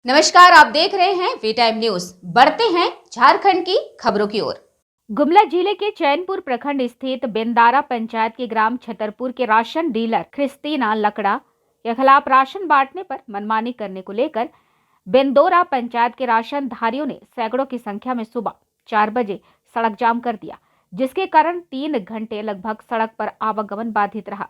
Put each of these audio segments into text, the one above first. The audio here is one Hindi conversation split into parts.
नमस्कार, आप देख रहे हैं वी टाइम न्यूज। बढ़ते हैं झारखंड की खबरों की ओर। गुमला जिले के चैनपुर प्रखंड स्थित बेंदारा पंचायत के ग्राम छतरपुर के राशन डीलर क्रिस्टीना लकड़ा के खिलाफ राशन बांटने पर मनमानी करने को लेकर बेंदोरा पंचायत के राशन धारियों ने सैकड़ों की संख्या में सुबह 4 बजे सड़क जाम कर दिया, जिसके कारण 3 घंटे लगभग सड़क पर आवागमन बाधित रहा।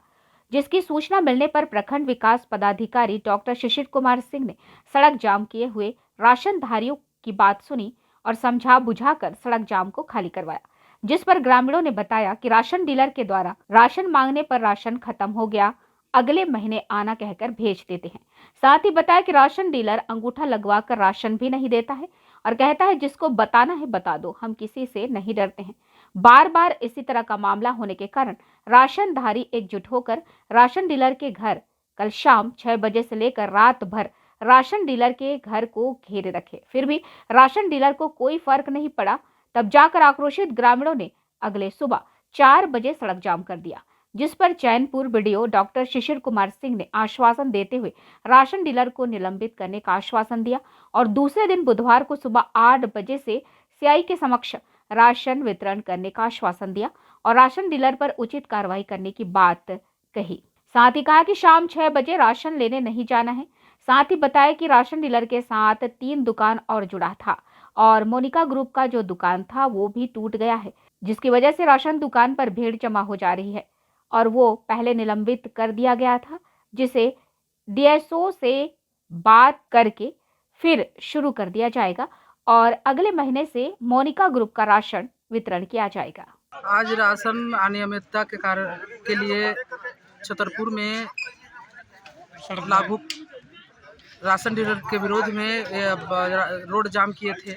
जिसकी सूचना मिलने पर प्रखंड विकास पदाधिकारी डॉक्टर शिशिर कुमार सिंह ने सड़क जाम किए हुए राशनधारियों की बात सुनी और समझा बुझाकर सड़क जाम को खाली करवाया, जिस पर ग्रामीणों ने बताया कि राशन डीलर के द्वारा राशन मांगने पर राशन खत्म हो गया, अगले महीने आना कहकर भेज देते हैं। साथ ही बताया कि राशन डीलर अंगूठा लगवा कर राशन भी नहीं देता है और कहता है जिसको बताना है बता दो, हम किसी से नहीं डरते हैं। बार बार इसी तरह का मामला होने के कारण राशनधारी एकजुट होकर राशन डीलर के घर कल शाम 6 बजे से लेकर रात भर राशन डीलर के घर को घेरे रखे, फिर भी राशन डीलर को कोई फर्क नहीं पड़ा। तब जाकर आक्रोशित ग्रामीणों ने अगले सुबह 4 बजे सड़क जाम कर दिया, जिस पर चैनपुर बीडीओ डॉक्टर शिशिर कुमार सिंह ने आश्वासन देते हुए राशन डीलर को निलंबित करने का आश्वासन दिया और दूसरे दिन बुधवार को सुबह 8 बजे से सीआई के समक्ष राशन वितरण करने का आश्वासन दिया और राशन डीलर पर उचित कार्रवाई करने की बात कही। साथ ही कहा कि शाम 6 बजे राशन लेने नहीं जाना है। साथ ही बताया कि राशन डीलर के साथ 3 दुकान और जुड़ा था और मोनिका ग्रुप का जो दुकान था वो भी टूट गया है, जिसकी वजह से राशन दुकान पर भीड़ जमा हो जा रही है और वो पहले निलंबित कर दिया गया था, जिसे डीएसओ से बात करके फिर शुरू कर दिया जाएगा और अगले महीने से मोनिका ग्रुप का राशन वितरण किया जाएगा। आज राशन अनियमितता के कारण के लिए छतरपुर में लाभुक राशन डीलर के विरोध में रोड जाम किए थे।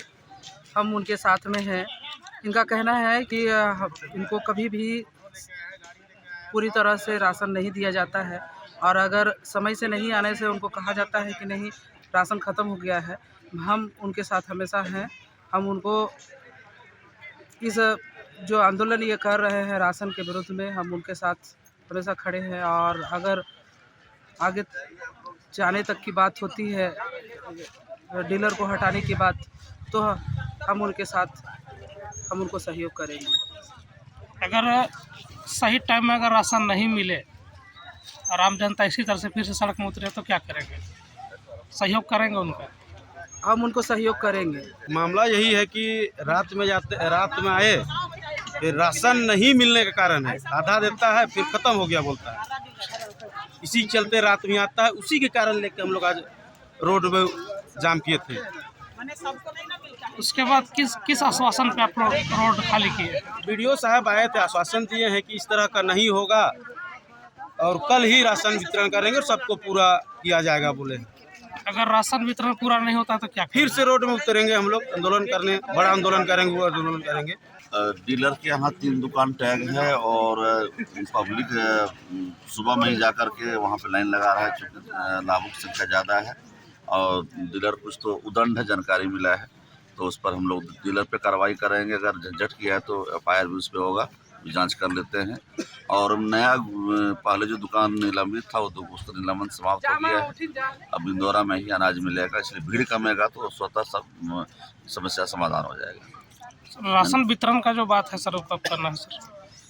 हम उनके साथ में हैं। इनका कहना है कि इनको कभी भी पूरी तरह से राशन नहीं दिया जाता है और अगर समय से नहीं आने से उनको कहा जाता है कि नहीं राशन ख़त्म हो गया है। हम उनके साथ हमेशा हैं। हम उनको इस जो आंदोलन ये कर रहे हैं राशन के विरुद्ध में, हम उनके साथ हमेशा खड़े हैं और अगर आगे जाने तक की बात होती है डीलर को हटाने की बात, तो हम उनके साथ हम उनको सहयोग करेंगे। अगर सही टाइम में अगर राशन नहीं मिले और आम जनता इसी तरह से फिर से सड़क में उतरे तो क्या करेंगे? सहयोग करेंगे उनका? हम उनको सहयोग करेंगे। मामला यही है कि रात में आए, फिर राशन नहीं मिलने के कारण है, आधा देता है फिर ख़त्म हो गया बोलता है। इसी के चलते रात में आता है, उसी के कारण लेके हम लोग आज रोड में जाम किए थे। उसके बाद किस आश्वासन पे आप लोग रोड खाली किए? बीडीओ साहब आए थे, आश्वासन दिए हैं कि इस तरह का नहीं होगा और कल ही राशन वितरण करेंगे और सबको पूरा किया जाएगा बोले। अगर राशन वितरण पूरा नहीं होता तो क्या फिर से रोड में उतरेंगे हम लोग, आंदोलन करने, बड़ा आंदोलन करेंगे, वो आंदोलन करेंगे। डीलर के यहाँ 3 दुकान टैग है और पब्लिक सुबह में ही जा कर के वहाँ पे लाइन लगा रहा है, चूँकि लाभुक संख्या ज़्यादा है और डीलर कुछ तो उदंड है, जानकारी मिला है, तो उस पर हम लोग डीलर पे कार्रवाई करेंगे। अगर झंझट किया है तो एफआईआर भी उस पर होगा, जांच कर लेते हैं। और नया पहले जो दुकान निलंबित था वो उसका निलंबन समाप्त हो गया है। अब इंदौरा में ही अनाज मिलेगा, इसलिए भीड़ कमेगा तो स्वतः सब समस्या समाधान हो जाएगा। राशन वितरण का जो बात है सर, कब करना है सर?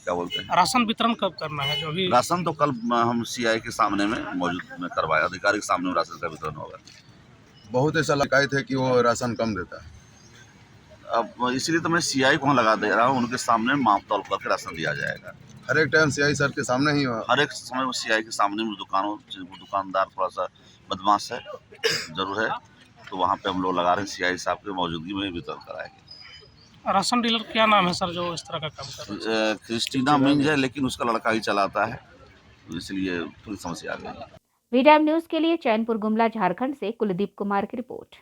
क्या बोलते हैं? राशन वितरण कब करना है? जो भी राशन तो कल हम सीआई के सामने में मौजूद में करवाए, अधिकारी के सामने में राशन का वितरण होगा। बहुत ऐसा शिकायत है कि वो राशन कम देता है। अब इसलिए तो मैं सीआई को वहाँ लगा दे रहा हूँ, उनके सामने माप तौल करके राशन दिया जाएगा। हर एक टाइम सीआई सर के सामने ही हर एक समय वो सीआई के सामने में दुकानदार थोड़ा सा बदमाश है जरूर है, तो वहाँ पे हम लोग लगा रहे हैं, सीआई साहब की मौजूदगी में वितरण कराएंगे। राशन डीलर क्या नाम है सर जो इस तरह का काम कर रहा है? क्रिस्टीना मिंज है, लेकिन उसका लड़का ही चलाता है, इसलिए थोड़ी समस्या आ गई है। वी टाइम न्यूज के लिए चैनपुर गुमला झारखंड से कुलदीप कुमार की रिपोर्ट।